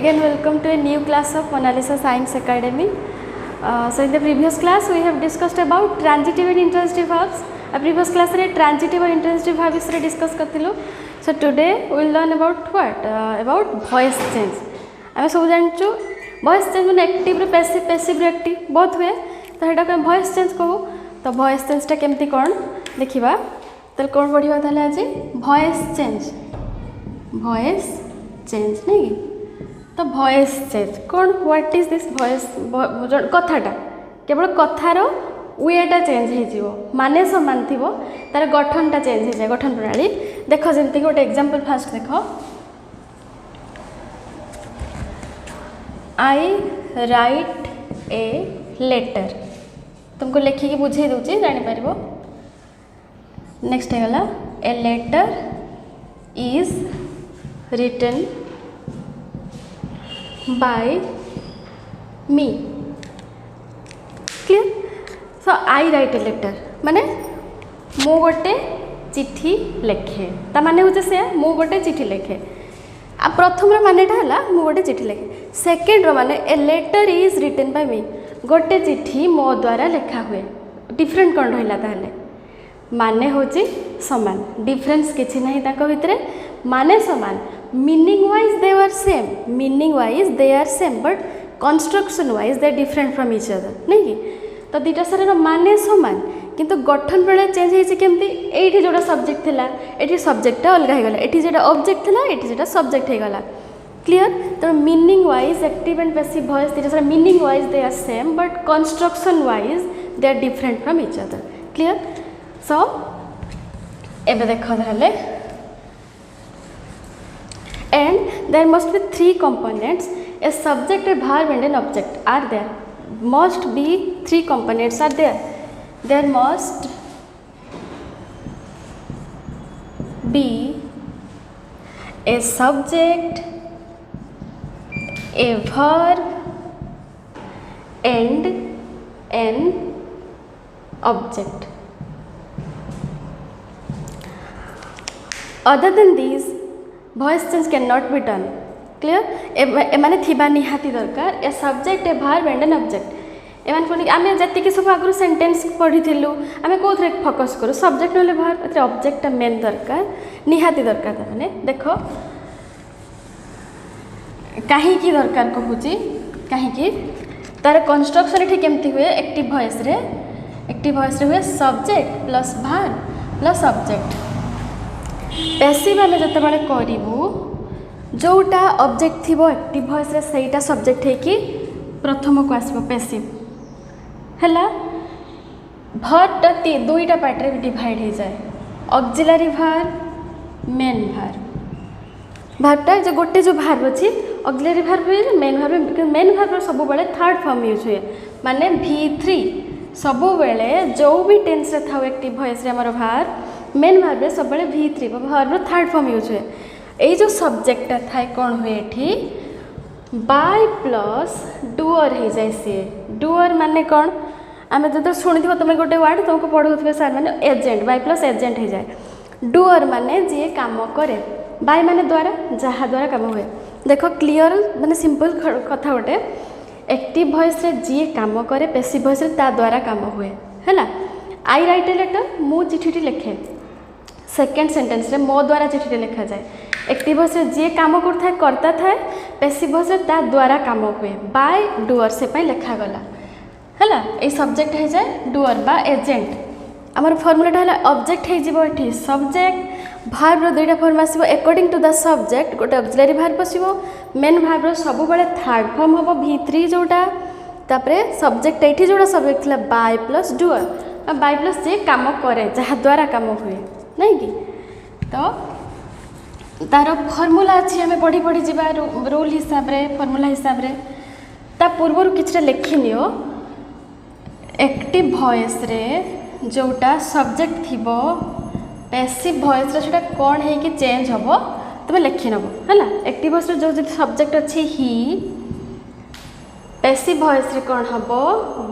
again welcome to a new class of Mona Lisa Science Academy. So in the previous class we have discussed about transitive and intransitive verbs. Previous class रे transitive और intransitive verb विषय discuss करथिलु. So today we will learn about what? About voice change. आमे सब जानछु voice change माने active रे passive रे active बहुत हुए. तो हेटा को voice change कहू. तो voice change टा केमती कोन देखिबा. तो कोन पढिबा ताले आज voice change. Voice change नहीं तो voice change कौन what is this voice कथाटा केवल कथार वेटा चेंज हो माने समान थी तार गठनटा चेंज हो जाए गठन प्रणाली देख जमती गोटे एग्जांपल फास्ट देख आई राइट ए लेटर तुमको लिखिकी बुझे दूसरी जापर नेक्स्ट है a letter is written by me clear so I write a letter माने मु गोटे चिट्ठी लिखे ता माने होचे से मु गोटे चिट्ठी लिखे आ प्रथम रो मानेटा हला मु गोटे चिट्ठी लिखे सेकंड रो माने a letter is written by me गोटे चिट्ठी मो द्वारा लिखा हुए डिफरेंट कोन रहला ताले माने होची समान डिफरेंस किछि नहीं ताको भितरे माने समान meaning wise they are same but construction wise they are different from each other नहीं कि तो दीटा सारे माने समान किंतु गठन प्रणाली चेंज होइছে केमती एठी जोटा सब्जेक्ट थिला एठी सब्जेक्ट अलग हे गला एठी जेटा ऑब्जेक्ट थिला एठी जेटा सब्जेक्ट हे गला क्लियर तो meaning wise active and passive voice दीटा सारे meaning wise they are same but construction wise they are different from each other clear so एबे देखो ताले and there must be three components a subject a verb and an object are there must be three components are there must be a subject a verb and an object other than these voice change cannot be done clear ए माने थिबा निहाती दरकार a subject a verb and an object ए माने कोनी आमे जति के सब आगु सेंटेंस पढी थिलु आमे कोथरे फोकस करू सब्जेक्ट नले वर्ब एते ऑब्जेक्ट मेन दरकार निहाती दरकार माने देखो काहे की दरकार कहूची काहे की तार कंस्ट्रक्शन एठी केमती हुए एक्टिव वॉइस रे हुए subject plus verb plus object passive आम जो करूँ जोटा ऑब्जेक्ट थी एक्टिव वॉइस रे सेटा सब्जेक्ट है कि प्रथम को आसो पैसिव है भर्बटा दुईटा पार्ट रे डिवाइड हो जाए ऑक्सिलरी वर्ब मेन वर्बटा जो गोटे जो वर्ब अच्छी ऑक्सिलरी वर्ब मेन वर्ब सब बेले थर्ड फॉर्म यूज हुए माने V3 सब बेले जो भी टेंस रे था एक्टिव वॉइस रे हमर वर्ब मेन वर्ब रे सब बेले V3 verb third form use हुए ए जो सब्जेक्ट थाए कौन हुए एठी बाय प्लस डुअर हो जाए सी डुअर माने कौन आम जो शुणी तुम गोटे वर्ड तुमको पढ़ाऊे सार माने एजेंट बाय प्लस एजेंट हो जाए डुअर माने जी काम करे बाय माने द्वारा जहाँ द्वारा काम हुए देख क्लियर माने सिंपल कथा गोटे एक्टिव वॉइस रे जी काम करे पैसिव वॉइस रे ता द्वारा काम हुए है आई राइट ए लेटर मु चिठी लिखे सेकेंड सेंटेंस रे मो द्वारा चिठी लिखा जाए एक्टिव वॉइस रे जी काम करता थाए पैसिव वॉइस रे ता द्वारा काम हुए बाय डुअर से पई लिखा गला हैला ए सब्जेक्ट हो जाए डुअर बा एजेंट आमर फॉर्मूलाटा है ऑब्जेक्ट हो जिवो एठी सब्जेक्ट वर्ब रो दुईटा फॉर्म आसीबो अकॉर्डिंग टू द सब्जेक्ट गोटे ऑक्सिलरी वर्ब आसीबो मेन वर्ब रो सब बेले थर्ड फॉर्म हबो V3 जोटा तापरे सब्जेक्ट एठी जोटा सब्जेक्ट थिला by plus doer by plus जे काम करे जहाँ द्वारा काम हुए नहीं कि तो तार फॉर्मूला अच्छी आम पढ़ी पढ़ी जा रूल हिसाब रे फॉर्मूला हिसाब रे ता पूर्व किछटा लिखि नियो एक्टिव वॉइस रे जोटा सब्जेक्ट थिबो पैसिव वॉइस रे सेटा कोन है कि चेंज हबो तुम लिखि नबो हैला एक्टिव वॉइस रे जो सब्जेक्ट अच्छी ही पैसिव वॉइस रे कोन हबो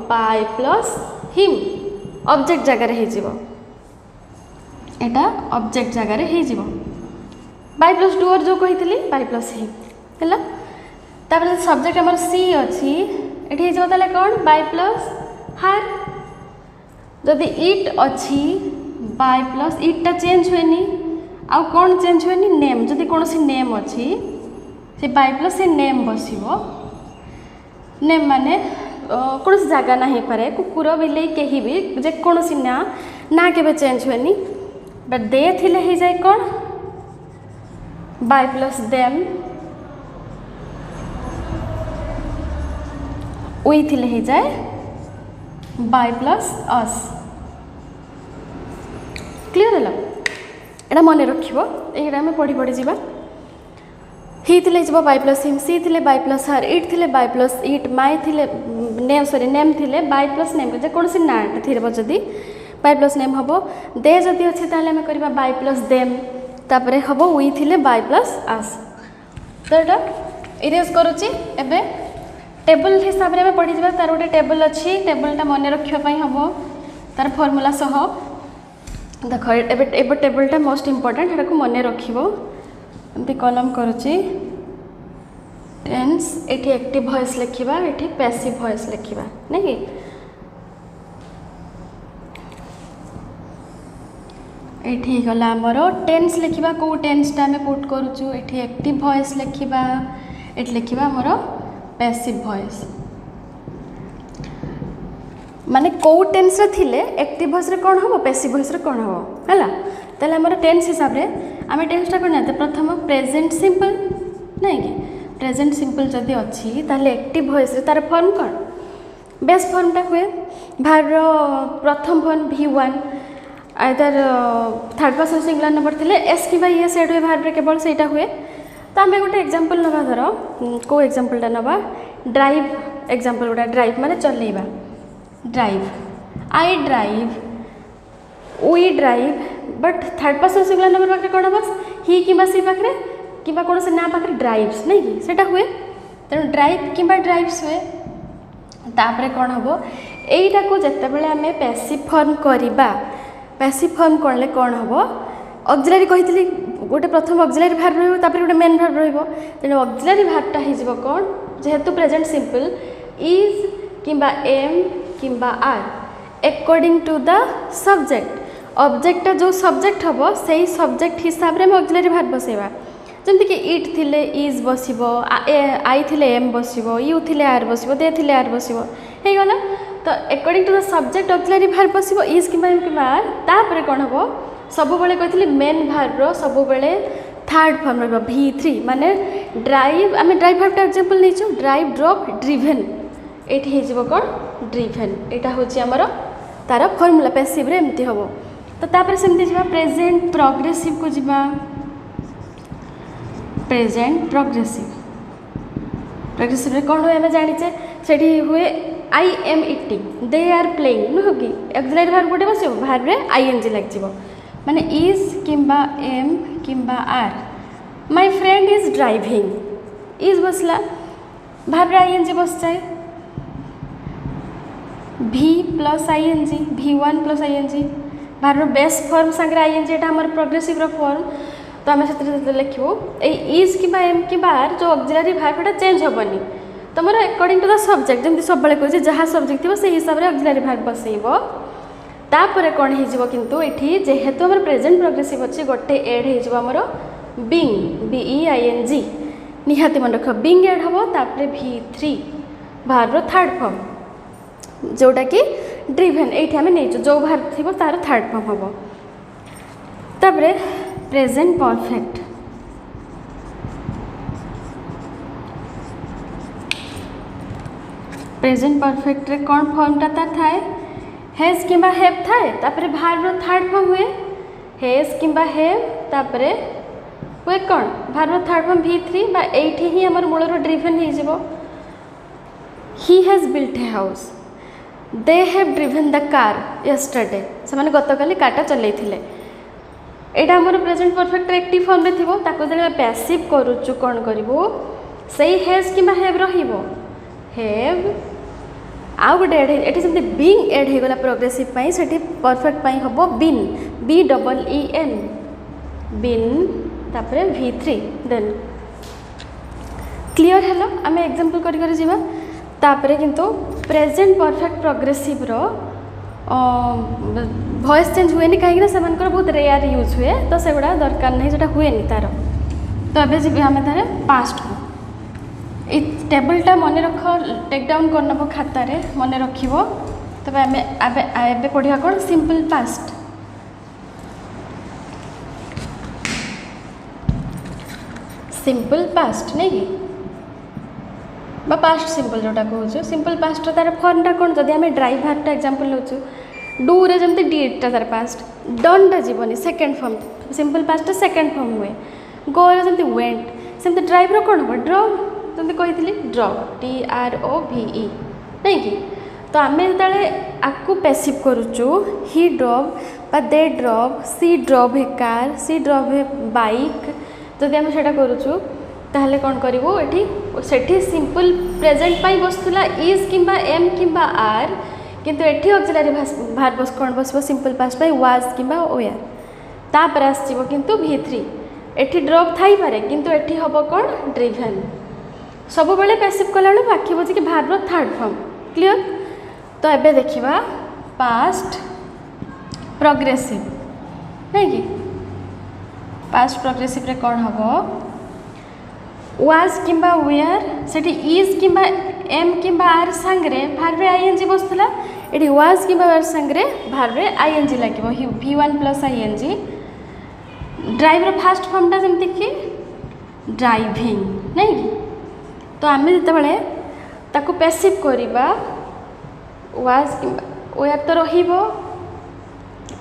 बाय प्लस हिम ऑब्जेक्ट जगह रे हे जिवो एटा ऑब्जेक्ट जगह रे हे जिवो बाय प्लस डुअर जो कही बाय प्लस हिम है तापर सब्जेक्ट आमर सी अच्छी ये ताले कौन बाय प्लस हार जदि इट अच्छी बाय प्लस इटा चेंज हुए आउ कौन चेंज हुए नेम जदि कौन सी नेम अच्छी से बाय प्लस से नेम बसो नेम माने कौन सी जगह ना पारे कुकुर बिले कहीं भी जेकोसी ना के चेंज हुए बट दे थिले ही जाए कौन बाय प्लस देम वी थिले ही जाए बाय प्लस अस क्लियर है एटा मन रखिबो एटा हम पढ़ी पढ़ी जीवा ही थिले जीवो बाय प्लस हिम सी थिले बाय प्लस हर इट थिले बाय प्लस इट माय थिले नेम सॉरी नेम थिले बाय प्लस नेम जे कोन सी नाट थिरबो जदी बाय प्लस नेम हबो दे जदी अछि ताले हम करबा बाय प्लस देम तापरे हबो वी थिले बाय प्लस अस तो एटा इरेज करूची एबे टेबल हिसाब रे पढ़ी जीवा तार गोटे टेबल अच्छी टेबलटा मन रखिया पई हबो तार फॉर्मूला सह देख एबे टेबलटा मोस्ट इंपोर्टेंट एटा को मन रखिबो एमती कलम करूची टेंस एठी एक्टिव वॉइस लिखिबा एठी पैसिव वॉइस लिखिबा नै कि एठी गला हमरो टेंस लिखिबा को टेंसटा में पुट करूचु एठी एक्टिव वॉइस लिखिबा एठी लिखिबा हमरो पैसिव वॉइस माने को टेंस रे थिले एक्टिव वॉइस रे कोन हबो पैसिव वॉइस रे कोन हबो हला तले हमर टेंस हिसाब रे आमे टेंसटा कोन नाते प्रथम प्रेजेंट सिंपल नै कि प्रेजेंट सिंपल जदी अछि ताले एक्टिव वॉइस रे तार फॉर्म कोन बेस फॉर्मटा हुए भार रो प्रथम form v1 either third person singular number थिले s कि बाय s एड हुए भार रे केवल सेटा हुए तो आम गोटे एग्जांपल नवा धर को एग्जांपलटा नवा ड्राइव एग्जांपल गोटा ड्राइव माने चलेबा drive I drive we drive but third person singular number पाखे कौन बस ही कि सी पाखे कि कौन से ना पाखे ड्राइव्स नहीं कि सेटा हुए तेणु ड्राइव कि ड्राइव्स हुए तापर कौन हम यहीटा को जिते बड़े आम पैसिव फॉर्म करवा पैसिव फॉर्म कले कौन हम ऑक्सिलरी कही गोटे प्रथम ऑक्सिलरी भार्ब रही गोटे मेन भार्ब तेणु ऑक्सिलरी भार्बटा हो कौन जेहेतु प्रेजेंट सिंपल इज किंबा एम किंबा are according to the subject object जो सब्जेक्ट हम से सब्जेक्ट हिसाब से ऑक्सिलरी भार्ब बसैबा जमती कि इट थिले इज बसिबो आई थिले एम बसिबो यू थिले आर बसिबो दे थिले आर बसिबो हे गला तो according to the subject auxiliary verb बसिबो इज किंबा एम किंबा आर तापर कोन हबो सब बेले कही मेन भार्ब रो सब बेले थर्ड फॉर्म रहा v3 माने ड्राइव आम ड्राइव भार्बटा एग्जांपल नहीं ड्राइव ड्रॉप ड्रिभेन ये हो कौन ड्रिभेन यहाँ हूँ आमर तार फॉर्मूला पैसिव रे एमती हम तो तापर सेमती जा प्रेजेंट प्रोग्रेसिव को जीवा प्रेजेंट प्रोग्रेसिव प्रोग्रेसिव कौन हुए आम जाचे से हुए I am eating they are playing नुह कि एक्सिलरी भार्ब गोटे बस भार्ब रे आईएनजी लग माने इज किंबा एम किंबा are my friend is driving is बसला भार्ब रे आईएनजी बस जाए v plus ING v1 plus ING verb base form सांगे आईएनजी एटा हमर प्रोग्रेसिव रो फॉर्म तो आम से लिखू इज कि एम कि आर जो ऑक्सिलरी भार्बटा चेंज हेनी तुम अकॉर्डिंग टू द सब्जेक्ट जमी सब कहे जहाँ सब्जेक्ट थी से हिसाब से ऑक्सिलरी भार्ब बसैब तापर कौन हो किंतु ये जेहेतु आम प्रेजेंट प्रोग्रेसिव अच्छी गोटे एड होमर बिंग BEING निहाती मन रख बिंग एड हम तापर v3 भार्ब थर्ड फॉर्म जोटा कि ड्रिभेन ये आम नहीं जो भार्ब थी तार थर्ड फॉर्म हम तापर प्रेजेंट परफेक्ट प्रेजेंट परफेक्ट रे कौन फॉर्मटा तार थाए हेज किंबा हेव थाए तापर भार्ब थर्ड फॉर्म हुए हेज किंबा हेव तापर हुए कौन भार्ब थर्ड फॉर्म v3 बा एठी ही हमर मूल रो ड्रिभेन हो जिवो he has built a house they have driven the car yesterday से माने गतकाली कारटा चलैथिले एटा हमर प्रेजेंट परफेक्ट एक्टिव फॉर्म रे थिबो ताको जले पैसिव करूचु कोन करिवो सही हेज किंबा हेव रहिबो हेव आउ गोटे एड ये जमी बिंग एड हो गला प्रोग्रेसिव पाई से परफेक्ट पाई हम बिन BEEN बिन तापर v3 देन क्लियर है आम एग्जांपल कर जीवा तापरे किंतु प्रेजेंट परफेक्ट प्रोग्रेसिव रो वॉइस चेंज हुए कहीं से बहुत रेयर यूज हुए तो से गुड़ा दरकार नहीं जोटा हुए तार तो अबे जी आम तार पास्ट को ये टेबलटा मन रख टेक डाउन करनब खातार मन रख तब आम एबे पढ़ा कौन सिंपल पास्ट सिंपल पास्ट नहीं कि बा पास्ट सिंपल जोटा कहूँ सिंपल पास्ट तार फर्मटा कौन जदि आम ड्राइभरटा एग्जांपल लौचु डू रे जमती डीडटा तार पास्ट डनटा जीवनी second firm simple past second firm हुए गो रे जमती वेंट सेमती ड्राइवर कौन हम ड्रव जमती कही ड्रव TROVE नहीं कि तो आम जो आपको पैसिव करुचु ही ड्रव बा दे ड्रव सी ड्रव ए कार सी ड्रव ए बाइक जदि आम से करुचु ताहले कौन करूँ ये सिंपल प्रेजेंट पाई बसुला इज किंबा एम किंबा आर किंतु एठी ऑक्सिलरी भार बस कौन बस सिंपल पास्ट पाई वाज किंबा ओयर तापर आसो किंतु V3 एठी ड्रप थाई पारे किंतु एठी हबो कौन ड्रिभन सब बेले पैसिव कला बेले बाकी बजे कि भार थर्ड फॉर्म क्लियर तो एबे देखिबा पास्ट प्रोग्रेसिव नहीं कि पास्ट प्रोग्रेसिव रे कौन हबो वाज किंबा वेयर सेठी इज किंबा एम किंबा आर सांगरे भार्वे आईएनजी बसुला एठी वाज किंबा वेयर सांगरे भार्वे आईएनजी लागिबो V1 plus ING driver first फॉर्मटा जमती कि ड्राइविंग नहीं कि तो आम जिते ताकू पैसिव करवा वाज किंबा वेयर तो रहिबो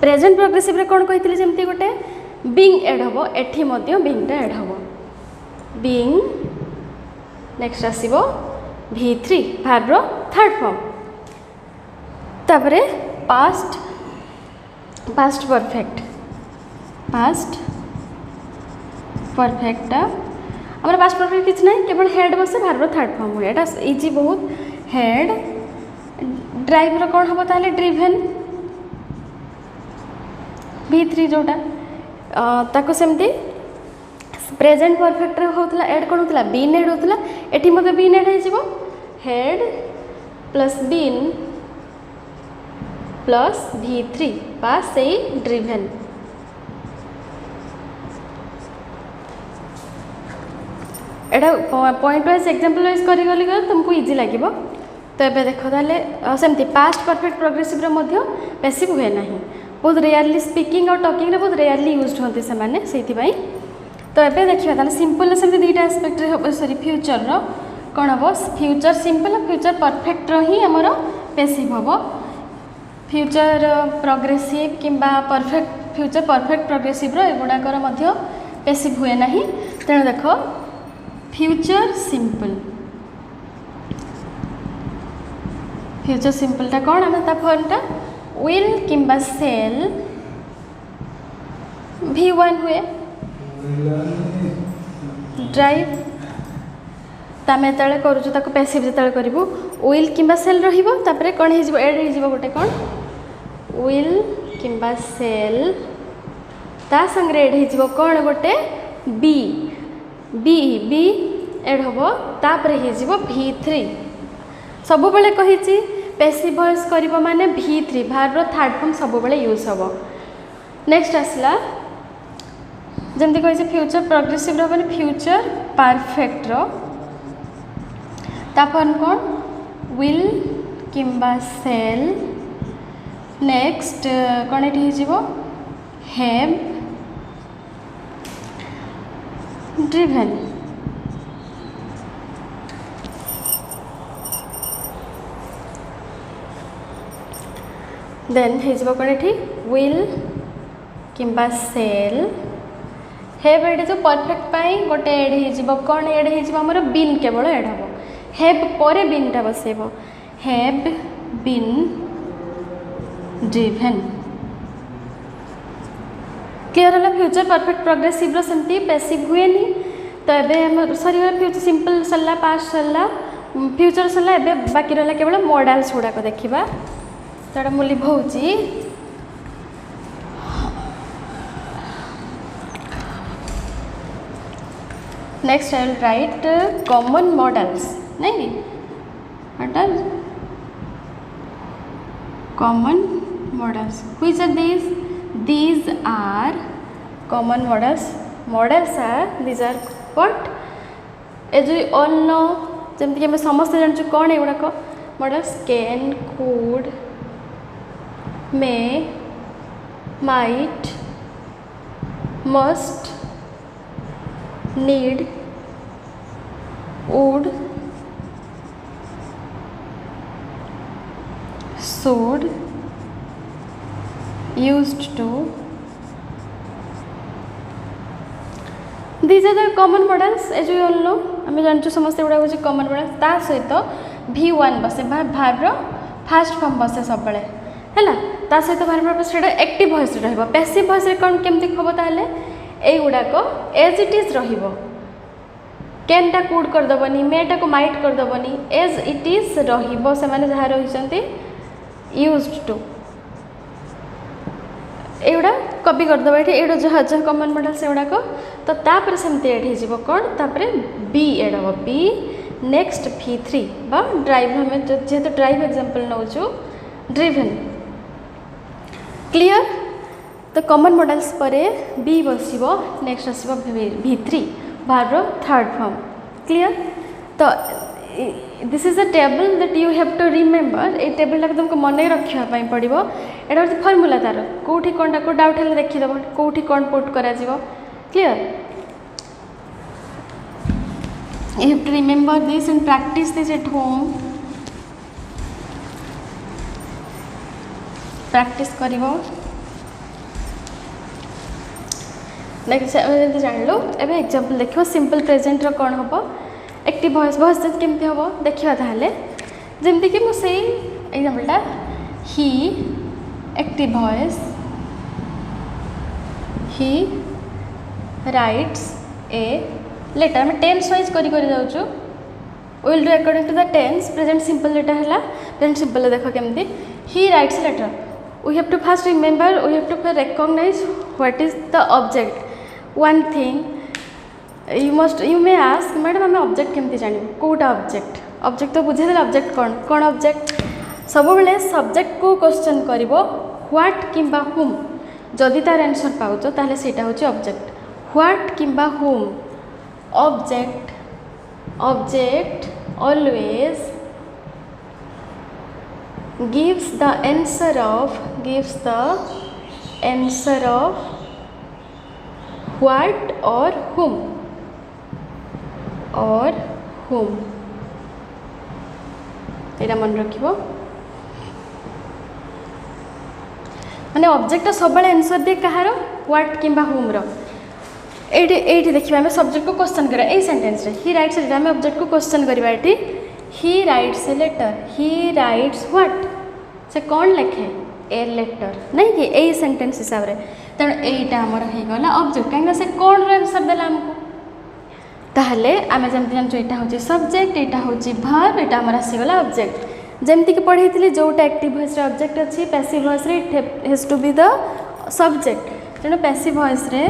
प्रेजेंट प्रोग्रेसिव रे कौन कही जमती गोटे बीइंग एड हबो एठी मध्य बीइंगटा एड हबो बीइंग नेक्स्ट आसीबो V3 भार्व थर्ड फॉर्म तापरे पास्ट पास्ट परफेक्ट आम पास्ट परफेक्ट किसी ना केवल हेड बसे भार्व थर्ड फॉर्म हुए एटा इजी बहुत हेड ड्राइवर कौन हम ताले ड्रिभन V3 जोटा ताको सेमती प्रेजेंट परफेक्ट होता एड कौन होता बीन एड होता एटी मत बीन एड हो had plus been plus V3 पास से ड्रिभन एटा पॉइंट वाइज एग्जांपल वाइज करी गली तुमको इजी लगे तो ये देख ताले सेमती पास्ट परफेक्ट प्रोग्रेसिव पैसिव हुए ना बहुत रेयरली स्पीकिंग और टॉकिंग बहुत रेयरली यूज होते से तो ये देखिए ताले सिंपल से दुईटा एस्पेक्ट सॉरी फ्यूचर रो कौन हम फ्यूचर सिंपल फ्यूचर परफेक्ट ही आमर पैसिव हम फ्यूचर प्रोग्रेसिव किंबा परफेक्ट फ्यूचर परफेक्ट प्रोग्रेसिव एगुड़ाकर पैसिव हुए ना तेणु देख फ्यूचर सिंपलटा कौन आम ता फॉर्मटा विल किंबा सेल V1 हुए ड्राइव तमें जो करुचु पैसिव जो करूँ विल किंबा सेल रहिबो तापरे कौन हो एड हो गोटे कौन विल किंबा सेल ता संगे एड हो कौन गोटे बी बी बी एड हम तापरे हो V3 सब बेले कही पैसिव वॉइस करिबो माने V3 भार्व थर्ड फॉर्म सब बेले यूज हम नेक्स्ट आसला जमती कही फ्यूचर प्रोग्रेसिव रो माने फ्यूचर परफेक्ट रो तापर कौन विल किंबा सेल नेक्स्ट कौन ये हो हैव ड्रिभन देन हो कौन ये विल किंबा सेल हेव एड जो परफेक्ट पाई गोटे एड हो कौन एड होमर बीन केवल एड हम हेव पर बीनटा बसैब हेव बीन ड्रिभन क्लियर है फ्यूचर परफेक्ट प्रोग्रेसिव सेमती पैसिव हुए तो ये सरीगला फ्यूचर सिंपल सरला पास्ट सरला फ्यूचर सरला एबे बाकी रहा केवल मॉडल्स गुड़ाक देखा तो मुझे लिभाऊँगी Next I will write common models. नहीं what are common models? Which are these? These are common models. Models are these are what? As we all know, जमती कि हमें समस्त जानचु कौन है गुड़ा को models can, could, may, might, must, need, would, should, used to. These are the common models as we all know. आम जानचु समस्ते गुड़ा हूँ कमन मॉडल ता सहित V1 बसे भार्बर फास्ट फॉर्म बसे सब बेले है ता सहित भार्बर बसे एक्टिव वॉइस रहिबो पैसिव वॉइस रे कोन केमति खबो ताले ए गुडा को एज इट इज रहिबो कैन टा कुड कर दबनी मे टा को माइट कर दबनी एज इट इज रहिबो से माने जहा रहिसंती यूज्ड टू एगुड़ा कॉपी कर दबा एठी एडो जहा जहा कॉमन मॉडल से गुडा को तो तापर सेमते एठी जीवो कोन तापर बी एड हो बी नेक्स्ट V3 बा ड्राइव हमें जेहेतु ड्राइव एग्जांपल नौचु ड्रिवन क्लियर तो कॉमन मॉडल्स परे बी बसिबो नेक्स्ट आसीबो V3 भार थर्ड फॉर्म क्लियर तो this is a table that you have to remember ए टेबल टा तुमको मन रखिया पई पड़िबो एटा होती फॉर्मूला तार कोठी कोनटा को डाउट हेले देखि दबो कोठी कोन पुट करा जीवो clear you have to remember this and practice this at home practice करिवो नेक्स्ट जल्दी जान लो एबे एग्जांपल देखियो सिंपल प्रेजेंट रो कोन हबो एक्टिव वॉइस वॉइस केमती हबो देखियो ताहले जेमती कि मो सेम एग्जांपलटा ही एक्टिव वॉइस ही राइट्स ए लेटर में टेन्स वाइज करी जाऊँ will do according to the tense present simple letter है प्रेजेंट सिंपल देख केमती ही writes letter we have to first remember we have to recognise what is the object one thing you may ask madam आम object केमती जानू कौटा object तो बुझे object कौन कौन ऑब्जेक्ट सब बेले सब्जेक्ट को क्वेश्चन कर व्हाट किंबा हुम जदि तार आंसर पाउच ताहले सेटा होची ऑब्जेक्ट व्हाट किंबा हुम object always gives the answer of what or whom एटा मन रखिबो माने ऑब्जेक्ट सब बेले आंसर दे कहार व्हाट किंबा हुम रो एटी देखिए आम सब्जेक्ट को क्वेश्चन करा ए सेंटेंस रे ही राइट्स लेटर आम ऑब्जेक्ट को क्वेश्चन करवा एटी he writes a letter he writes what से कौन लिखे ए लेटर नहीं कि ए सेंटेंस हिसाब रे तेणु एटा आमर हो गला ऑब्जेक्ट कहीं से कौन आंसर देला हमको ताहले आम जमती जानचु एटा होची सब्जेक्ट एटा होची वर्ब एटा आमर आसीगला ऑब्जेक्ट जमती कि पढ़ेइथिली जोटा एक्टिव वॉइस रे ऑब्जेक्ट अच्छी पैसिव वॉइस रे it has to be the subject तेणु पैसिव वॉइस रे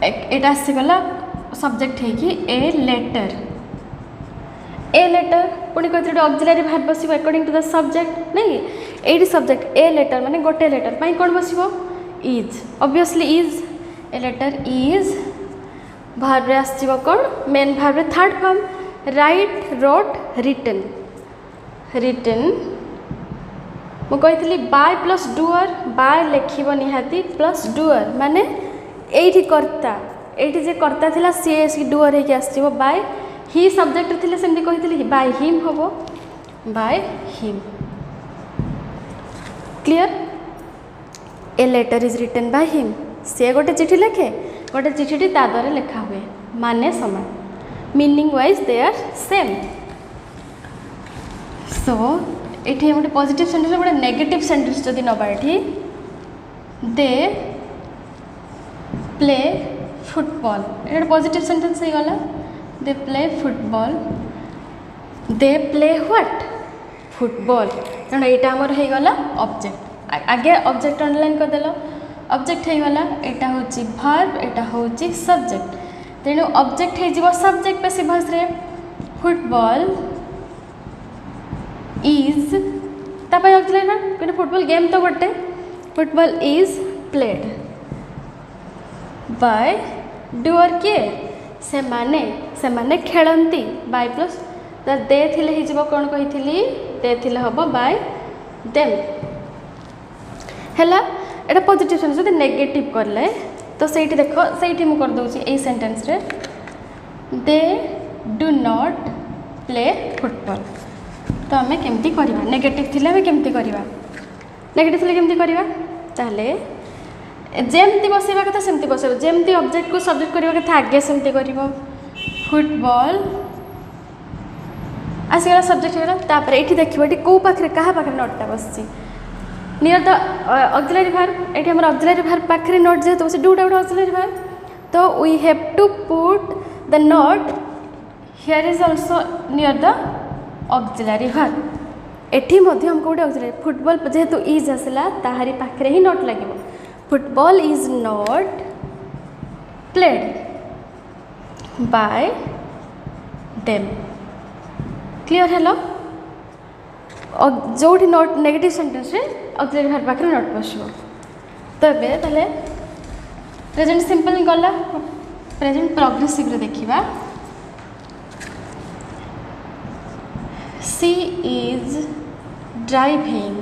एटा आसीगला सब्जेक्ट है कि ए लेटर पुणी कहते ऑक्सिलरी भार्ब बस अकॉर्डिंग टू द सब्जेक्ट नहीं ये सब्जेक्ट ए लेटर माने गोटे लेटर पाई कौन बस is obviously is a letter is verb रे आसीबो कौन मेन भार्ब रे third form write wrote written मु कही बाय प्लस डुअर बाय लिखिब निहाती प्लस डुअर माने एठी कर्ता एठी जे कर्ता थिला सी डुअर हे के आसीबो बाय ही सब्जेक्ट थिले सेमती कहितली बाय हिम होबो by him clear a letter is written by him से गोटे चिठी लिखे गोटे चिठी ता द्वारा लिखा हुए माने समान meaning wise they are same so एठी गोटे पॉजिटिव सेंटेंस गोटे नेगेटिव सेंटेंस जदि नबा एठी दे प्ले फुटबॉल ये पॉजिटिव सेंटेंस हो गला they play football they play what football तेणु यहाँ आमर हो गला ऑब्जेक्ट आगे ऑब्जेक्ट अंडरलाइन करदेल ऑब्जेक्ट हो गला यहाँ हूँ वर्ब यहाँ हूँ सब्जेक्ट तेणु ऑब्जेक्ट हो सब्जेक्ट पैसिव वॉइस रे फुटबॉल इज तापाई ऑक्सिलरी वर्ब कि फुटबॉल गेम तो गोटे football is played by doer किए से माने खेलती बाय प्लस दे थिले हो कौन कही दे थिले हम बाय देम हैला एटा पॉजिटिव सेंस जब नेगेटिव करले तो सही देख सही मुझे करदे यही सेंटेंस रे they do not play football तो आम केमती करवा नेगेटिव थिले आम केमती करवा नेगेटिव थिले केमती करवा ताले जेमती बसैवा कथा सेमती बसैब जेमती ऑब्जेक्ट को सब्जेक्ट करवा कथा आगे सेमती करिवो फुटबॉल आसीगला सब्जेक्ट होगा तापर ये देखिए ये कौ पाखे क्या पाखे नोटा बस नियर द ऑक्सिलरी वर्ब ये ऑक्सिलरी वर्ब पाखे नोट जेहेतु बस डूटा गोटे ऑक्सिलरी वर्ब तो we have to put the not here is also near the auxiliary verb एठी मध्य हमको गोटे ऑक्सिलरी फुटबॉल जेहेतु इज आसला ताहारी पाखे ही नोट लगे football is not played by them clear हेलो जो नोट नेगेटिव सेंटेंस रे ऑक्सिलरी वर्ब पाखे नोट बसो तो ये ताले प्रेजेंट सिंपल गला प्रेजेंट प्रोग्रेसिव रे देखिबा she is driving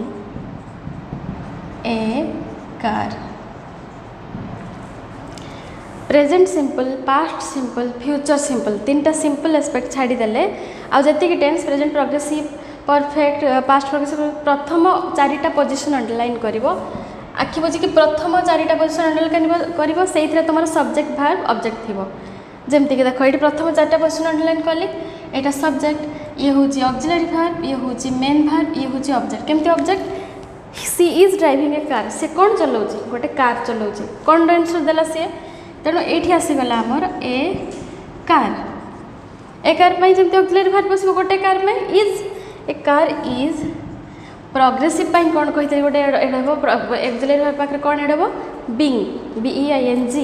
a car present simple past simple future simple तीन टा सिंपल एस्पेक्ट छाड़ी देले आती tense present progressive perfect past progressive प्रथम चारिटा पोजिशन अंडरलाइन करिवो आखि बुझी कि प्रथम चारिटा पोजिशन अंडरलाइन करिवो सेइथिरे तुमर सब्जेक्ट वर्ब ऑब्जेक्ट थिवो जेमति कि देखो ये प्रथम चारिटा पोजिशन अंडरलाइन कली एटा सब्जेक्ट ये होची ऑक्सिलरी वर्ब ये होची मेन वर्ब ये होची ऑब्जेक्ट केमति object she is driving a car से कौन चलाउची गोटे कार चलाउची कौन आंसर देला से तेणु ये आसीगला आमर ए कार जमी ऑक्सिलरी वर्ब बस गोटे कार में is a car is progressive कौन कही गोटे ऑक्सिलरी वर्ब पाखे कौन एड हम being BEING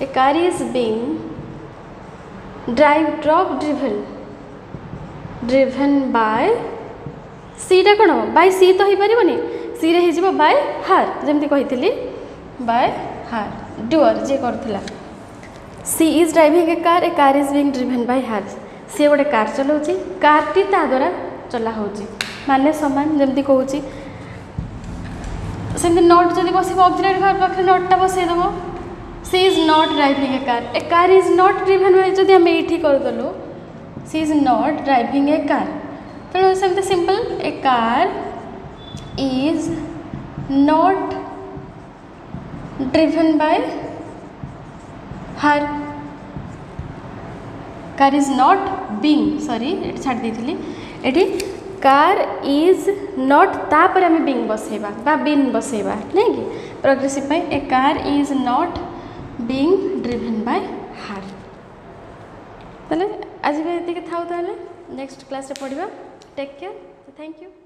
a car is being drop driven by सीटा कौन हम बाय सी तो हो पारनी सी रे हो बाय हार जमी कही बाय हार डुअर जे करथिला she is driving a car is being driven by her सी गोटे कार चलाउची कारटी ता द्वारा चला होची माने समान जमती कहूची सेमती नोट जदि बस ऑक्सिलरी वर्ब पाखे नोटा बसई देव she is not driving a car is not driven by जदि आम ये करदेलु she is not driving a car तेणु सेमती simple a car is not driven by her car is not being sorry ये छाड़ देती ये कार इज नॉट तापर आम बीइंग बसैबा बा बीन बसैबा नहीं कि progressive a car is not being driven by her ताले आज भी ये था नेक्स्ट क्लास रे पढ़िबा टेक केयर थैंक यू।